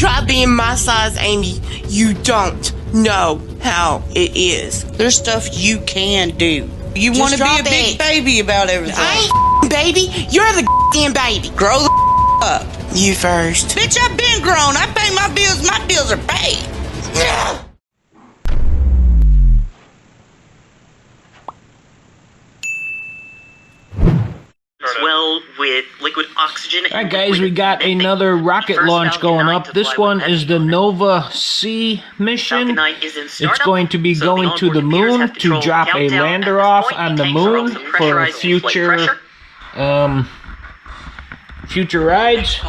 Try being my size, Amy. You don't know how it is. There's stuff you can do. You want to be a big baby about everything. I ain't baby. You're the damn baby. Grow the up. You first. Bitch, I've been grown. I pay my bills. My bills are paid. Well, with liquid oxygen. Alright guys, we got another rocket launch going up. This one is the Nova C mission. It's going to be going to the moon to drop a lander off on the moon for future future rides.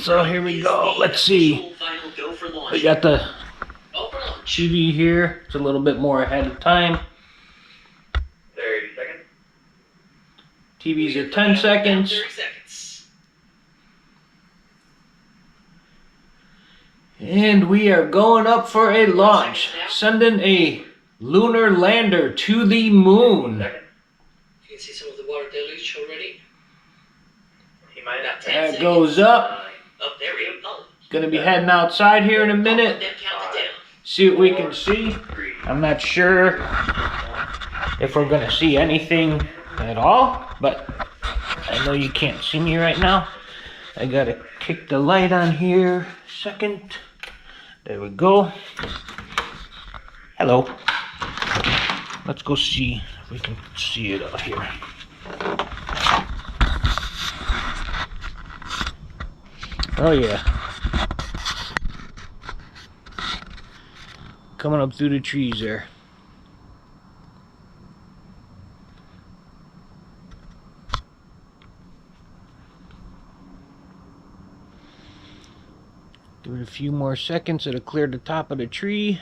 So here we go. Let's see. We got the TV here. It's a little bit more ahead of time. 30 seconds. TV's at 10 seconds. 30 seconds. And we are going up for a launch. Sending a lunar lander to the moon. You can see some of the water deluge already. That goes up. Up there we go. Gonna be heading outside here in a minute. See what we can see. I'm not sure if we're gonna see anything at all, but I know you can't see me right now. I gotta kick the light on here. Second. There we go. Hello. Let's go see if we can see it out here. Oh yeah. Coming up through the trees there. Give it a few more seconds, it'll clear the top of the tree.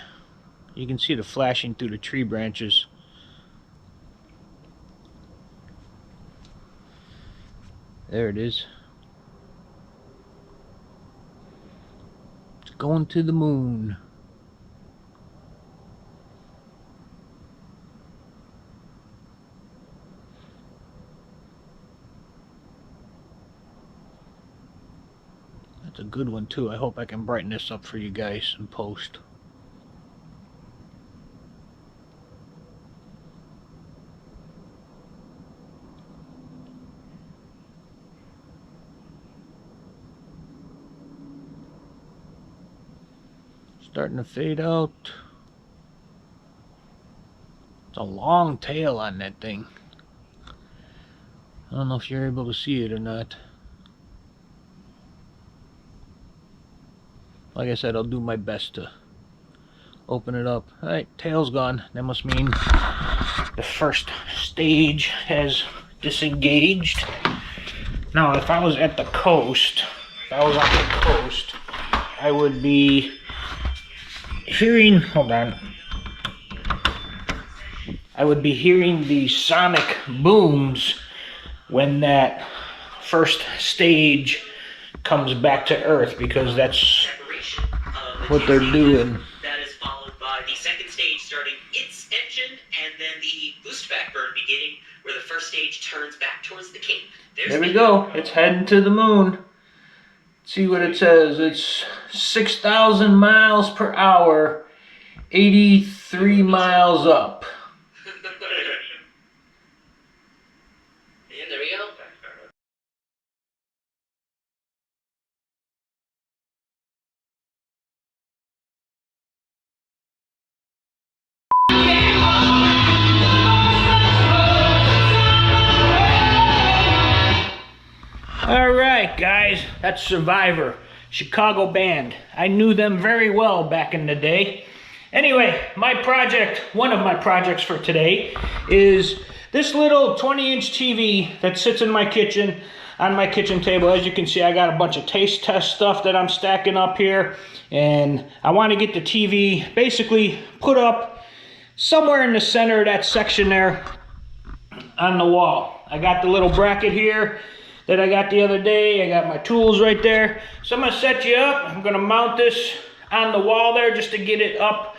You can see the flashing through the tree branches. There it is. It's going to the moon. That's a good one too. I hope I can brighten this up for you guys in post. Starting to fade out. It's a long tail on that thing. I don't know if you're able to see it or not. Like I said, I'll do my best to open it up. Alright, tail's gone. That must mean the first stage has disengaged. Now, if I was at the coast, I would be hearing, hold on. I would be hearing the sonic booms when that first stage comes back to Earth, because that's what they're doing. That is followed by the second stage starting its engine, and then the boost back burn beginning, where the first stage turns back towards the Cape. There we go. It's heading to the moon. See what it says. It's 6,000 miles per hour, 83 miles up. And there we go. Alright guys, that's Survivor, Chicago band. I knew them very well back in the day. Anyway, my project, one of my projects for today is this little 20-inch TV that sits in my kitchen, on my kitchen table. As you can see, I got a bunch of taste test stuff that I'm stacking up here, and I want to get the TV basically put up somewhere in the center of that section there on the wall. I got the little bracket here that I got the other day. I got my tools right there. So I'm gonna set you up. I'm gonna mount this on the wall there just to get it up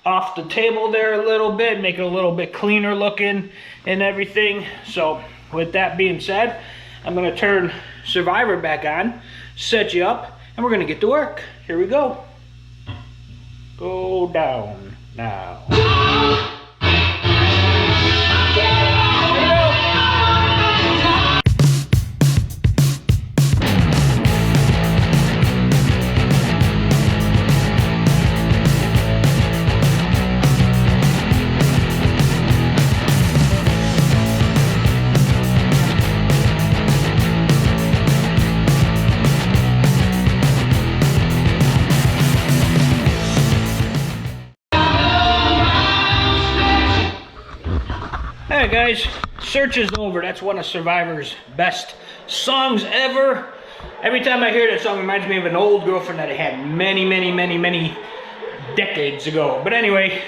off the table there a little bit, make it a little bit cleaner looking and everything. So with that being said, I'm gonna turn Survivor back on, set you up, and and we're gonna get to work. Here we go. Go down now. Alright guys, search is over. That's one of Survivor's best songs ever. Every time I hear that song, it reminds me of an old girlfriend that I had many decades ago. But anyway,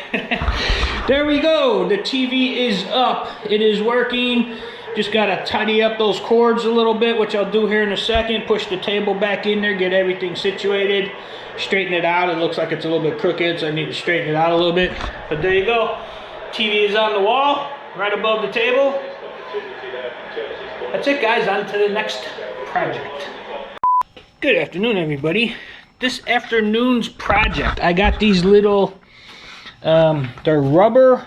there we go. The TV is up. It is working. Just gotta tidy up those cords a little bit, which I'll do here in a second. Push the table back in there, get everything situated, straighten it out. It looks like it's a little bit crooked, so I need to straighten it out a little bit. But there you go. TV is on the wall, right above the table. That's it guys, on to the next project. Good afternoon everybody. This afternoon's project, I got these little, they're rubber,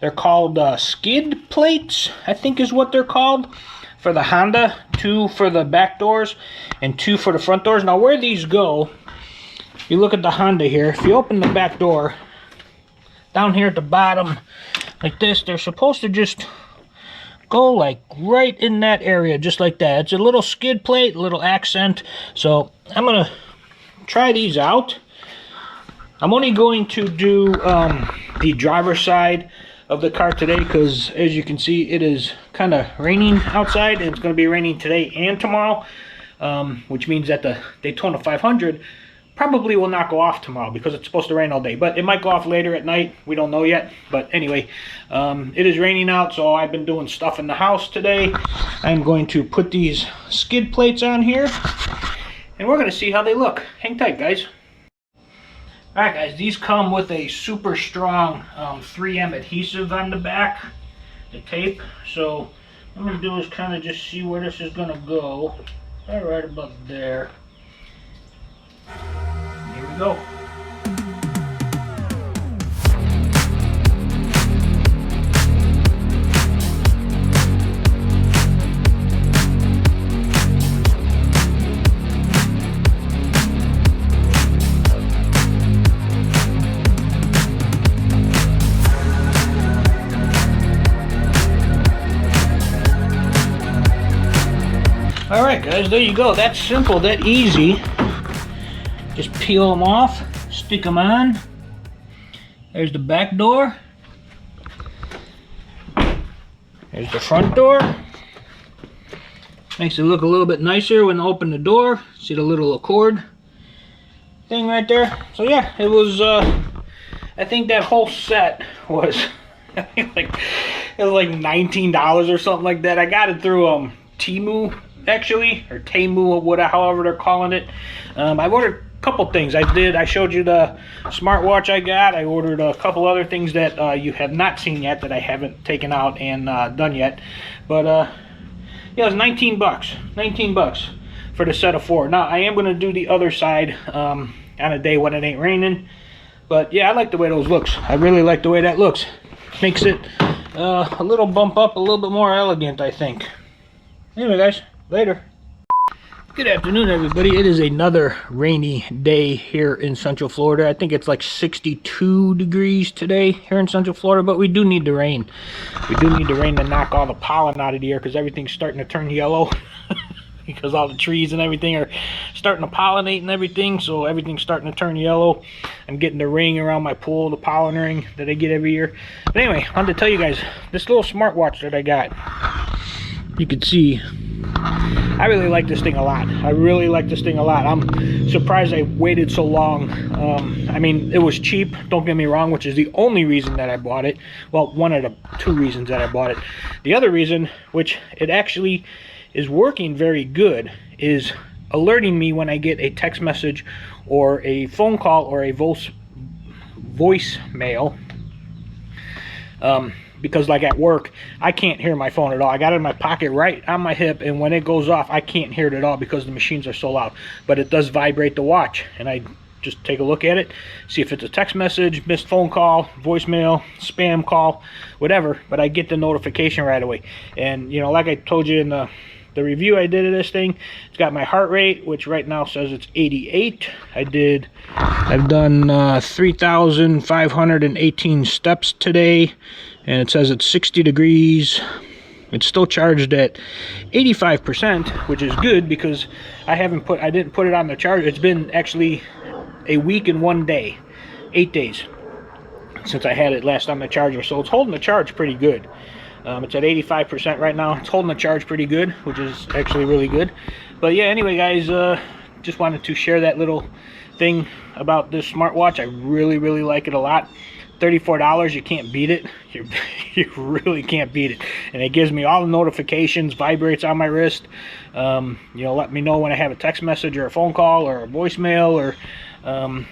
they're called skid plates, I think is what they're called, for the Honda. 2 for the back doors and 2 for the front doors. Now where these go, you look at the Honda here, if you open the back door, down here at the bottom, like this, they're supposed to just go like right in that area, just like that. It's a little skid plate, a little accent. So I'm gonna try these out. I'm only going to do the driver's side of the car today because as you can see it is kind of raining outside, and it's going to be raining today and tomorrow, which means that the Daytona 500 probably will not go off tomorrow because it's supposed to rain all day, but it might go off later at night. We don't know yet. But anyway, it is raining out, so I've been doing stuff in the house today. I'm going to put these skid plates on here and we're going to see how they look. Hang tight guys. Alright guys, these come with a super strong 3M adhesive on the back, the tape. So what I'm going to do is kind of just see where this is going to go. Right about there. Here we go. Alright guys, there you go. That's simple, that easy. Just peel them off, stick them on. There's the back door. There's the front door. Makes it look a little bit nicer when I open the door. See the little Accord thing right there? So yeah, it was, I think that whole set was, it was like $19 or something like that. I got it through Temu, actually, or Temu, or whatever, however they're calling it. I ordered a couple things. I showed you the smartwatch I got. I ordered a couple other things that you have not seen yet, that I haven't taken out and done yet. But yeah, it was 19 bucks. 19 bucks for the set of 4. Now I am going to do the other side on a day when it ain't raining. But yeah, I like the way those looks. I really like the way that looks. Makes it a little bump up, a little bit more elegant, I think. Anyway guys, later. Good afternoon everybody. It is another rainy day here in Central Florida. I think it's like 62 degrees today here in Central Florida, but we do need the rain. We do need the rain to knock all the pollen out of the air because everything's starting to turn yellow because all the trees and everything are starting to pollinate and everything, so everything's starting to turn yellow. I'm getting the ring around my pool, the pollen ring that I get every year. But anyway, I wanted to tell you guys, this little smartwatch that I got, you can see I really like this thing a lot. I really like this thing a lot. I'm surprised I waited so long. I mean, it was cheap, don't get me wrong, which is the only reason that I bought it. Well, one of the 2 reasons that I bought it. The other reason, which it actually is working very good, is alerting me when I get a text message or a phone call or a voicemail. because like at work, I can't hear my phone at all. I got it in my pocket right on my hip, and when it goes off, I can't hear it at all because the machines are so loud. But it does vibrate the watch, and I just take a look at it, see if it's a text message, missed phone call, voicemail, spam call, whatever, but I get the notification right away. And you know, like I told you in the review I did of this thing, it's got my heart rate, which right now says it's 88. I've done 3,518 steps today, and it says it's 60 degrees. It's still charged at 85%, which is good because I didn't put it on the charger. It's been actually a week and 1 day, 8 days since I had it last on the charger, so it's holding the charge pretty good. It's at 85% right now. It's holding the charge pretty good, which is actually really good. But yeah, anyway guys, just wanted to share that little thing about this smartwatch. I really like it a lot. $34, you can't beat it. You really can't beat it. And it gives me all the notifications, vibrates on my wrist. You know, let me know when I have a text message or a phone call or a voicemail or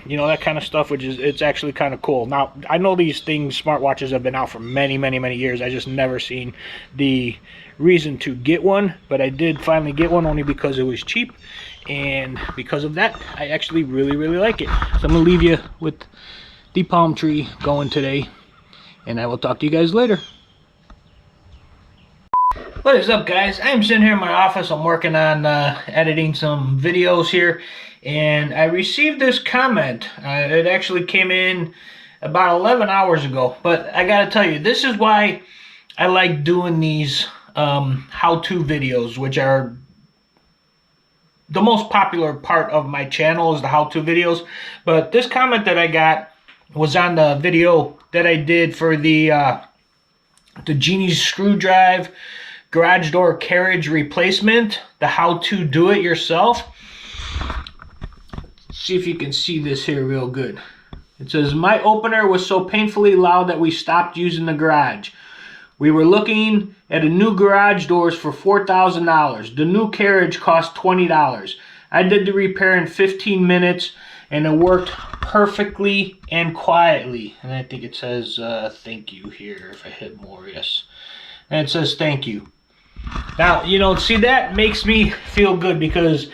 you know, that kind of stuff, which is, it's actually kind of cool. Now, I know these things, smartwatches, have been out for many years. I just never seen the reason to get one, but I did finally get one only because it was cheap, and because of that, I actually really like it. So I'm gonna leave you with the palm tree going today, and I will talk to you guys later. What is up, guys? I'm sitting here in my office. I'm working on editing some videos here, and I received this comment. It actually came in about 11 hours ago, but I gotta tell you, this is why I like doing these how-to videos, which are the most popular part of my channel, is the how-to videos. But this comment that I got was on the video that I did for the Genie's screw drive garage door carriage replacement, the how to do it yourself. See if you can see this here real good. It says, my opener was so painfully loud that we stopped using the garage. We were looking at a new garage doors for $4,000. The new carriage cost $20. I did the repair in 15 minutes and it worked perfectly and quietly. And I think it says thank you here if I hit more. Yes. And it says thank you. Now, you know, see, that makes me feel good because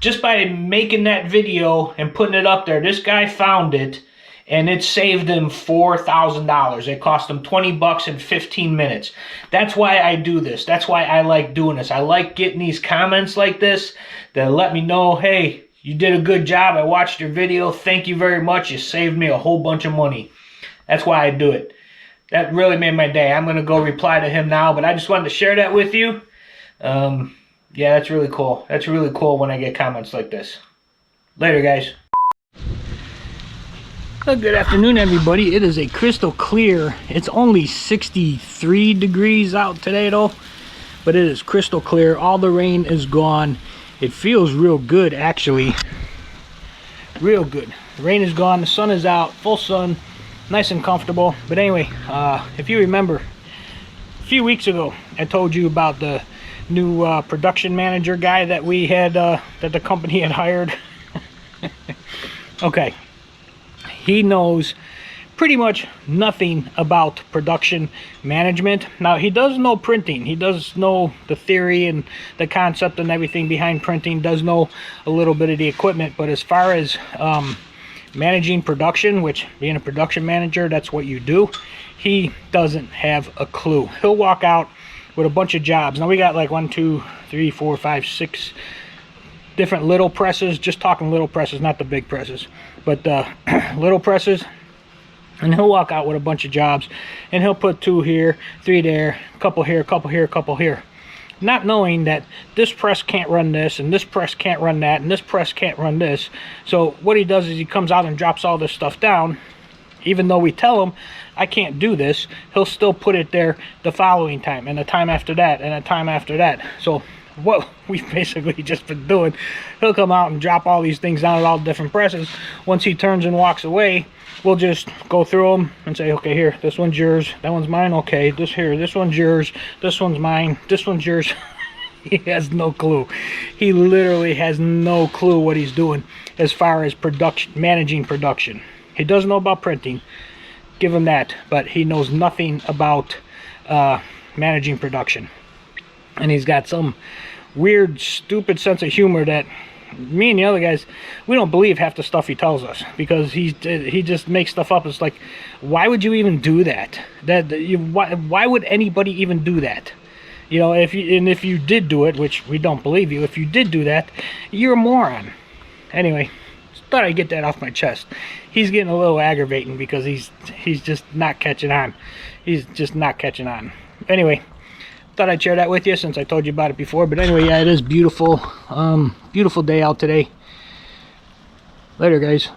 just by making that video and putting it up there, this guy found it and it saved him $4,000. It cost him 20 bucks in 15 minutes. That's why I do this. That's why I like doing this. I like getting these comments like this that let me know, hey, you did a good job. I watched your video. Thank you very much. You saved me a whole bunch of money. That's why I do it. That really made my day. I'm going to go reply to him now, but I just wanted to share that with you. Yeah, that's really cool. That's really cool when I get comments like this. Later, guys. Well, good afternoon, everybody. It is a crystal clear. It's only 63 degrees out today, though, but it is crystal clear. All the rain is gone. It feels real good, actually. Real good. The rain is gone. The sun is out. Full sun. Nice and comfortable. But anyway, if you remember, a few weeks ago, I told you about the new production manager guy that we had, that the company had hired. Okay. He knows pretty much nothing about production management. Now, he does know printing. He does know the theory and the concept and everything behind printing, does know a little bit of the equipment, but as far as managing production, which being a production manager, that's what you do, he doesn't have a clue. He'll walk out with a bunch of jobs. Now, we got like 1, 2, 3, 4, 5, 6 different little presses, just talking little presses, not the big presses, but little presses. And he'll walk out with a bunch of jobs and he'll put 2 here, 3 there, a couple here, a couple here, a couple here, not knowing that this press can't run this and this press can't run that and this press can't run this. So what he does is he comes out and drops all this stuff down. Even though we tell him I can't do this, he'll still put it there the following time and the time after that and the time after that. So what we've basically just been doing, he'll come out and drop all these things down at all different presses. Once he turns and walks away, we'll just go through them and say, okay, here, this one's yours, that one's mine, okay, this here, this one's yours, this one's mine, this one's yours. He has no clue. He literally has no clue what he's doing as far as production, managing production. He doesn't know about printing. give him that. But he knows nothing about managing production. And he's got some weird, stupid sense of humor that me and the other guys, we don't believe half the stuff he tells us, because he just makes stuff up. It's like, why would you even do that? Why would anybody even do that? You know, if you did do it, which we don't believe you, if you did do that, you're a moron. Anyway, just thought I'd get that off my chest. He's getting a little aggravating because he's just not catching on. He's just not catching on. Anyway, thought I'd share that with you since I told you about it before. But anyway, yeah, it is beautiful. Beautiful day out today. Later, guys.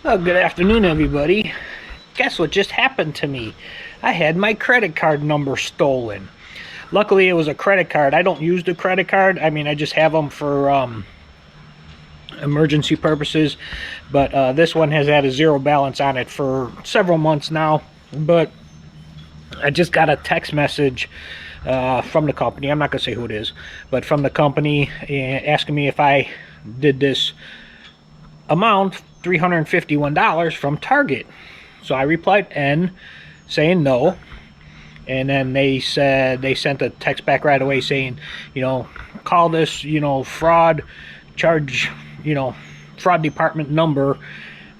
Well, good afternoon, everybody. Guess what just happened to me? I had my credit card number stolen. Luckily, it was a credit card. I don't use the credit card. I mean, I just have them for emergency purposes. But this one has had a zero balance on it for several months now. But I just got a text message from the company. I'm not going to say who it is, but from the company asking me if I did this amount, $351 from Target. So I replied N, saying no. And then they said, they sent a text back right away saying, you know, call this, you know, fraud charge, you know, fraud department number,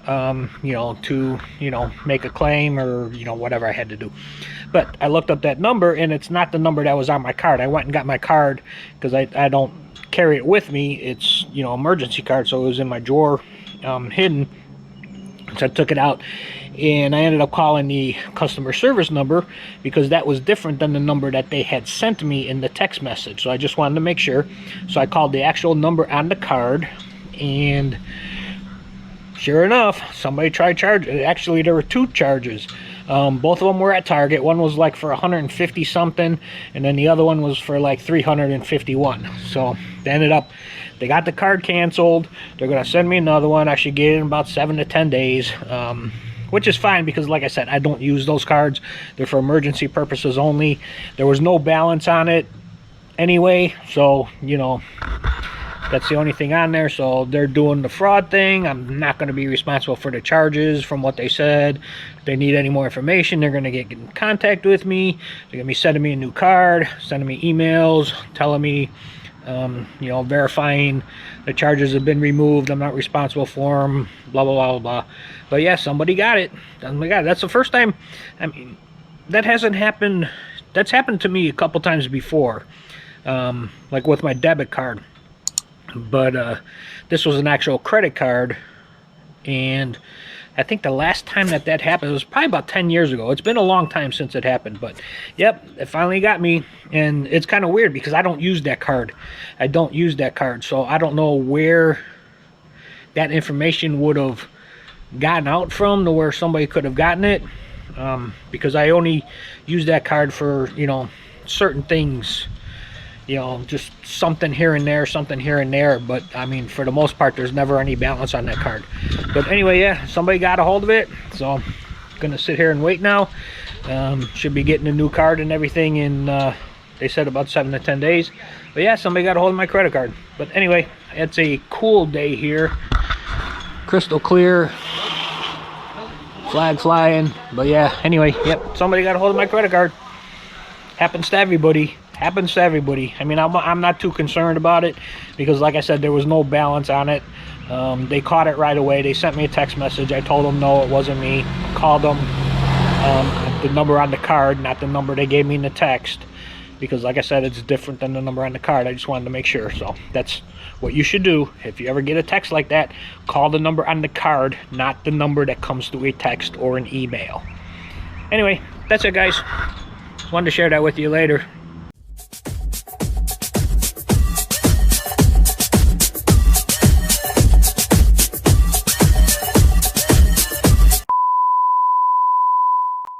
you know, to, you know, make a claim or, you know, whatever I had to do. But I looked up that number, and it's not the number that was on my card. I went and got my card because I don't carry it with me. It's, you know, emergency card, so it was in my drawer, hidden. So I took it out, and I ended up calling the customer service number because that was different than the number that they had sent me in the text message. So I just wanted to make sure. So I called the actual number on the card, and sure enough, somebody tried charging. Actually, there were two charges. Both of them were at Target. One was like for 150 something, and then the other one was for like 351. So they ended up, they got the card canceled. They're gonna send me another one. I should get it in about 7 to 10 days, which is fine because, like I said, I don't use those cards. They're for emergency purposes only. There was no balance on it anyway, so you know, that's the only thing on there. So they're doing the fraud thing. I'm not going to be responsible for the charges from what they said. If they need any more information, they're going to get in contact with me. They're going to be sending me a new card, sending me emails, telling me, you know, verifying the charges have been removed. I'm not responsible for them, blah, blah, blah, blah. But yeah, somebody got it. Oh my God, that's the first time. I mean, that hasn't happened. That's happened to me a couple times before, like with my debit card. But this was an actual credit card, and I think the last time that happened was probably about 10 years ago. It's been a long time since it happened, but yep, it finally got me. And it's kind of weird because I don't use that card. I don't use that card, so I don't know where that information would have gotten out from to where somebody could have gotten it, because I only use that card for, you know, certain things. You know, just something here and there, something here and there. But I mean, for the most part, there's never any balance on that card. But anyway, yeah, somebody got a hold of it, so I'm gonna sit here and wait now. Should be getting a new card and everything in, they said about 7 to 10 days. But yeah, somebody got a hold of my credit card. But anyway, it's a cool day here, crystal clear, flag flying. But yeah, anyway, yep, somebody got a hold of my credit card. Happens to everybody. Happens to everybody. I mean, I'm not too concerned about it because, like I said, there was no balance on it. They caught it right away. They sent me a text message. I told them no, it wasn't me. Called them, the number on the card, not the number they gave me in the text, because, like I said, it's different than the number on the card. I just wanted to make sure. So that's what you should do. If you ever get a text like that, call the number on the card, not the number that comes through a text or an email. Anyway, that's it, guys. Just wanted to share that with you later.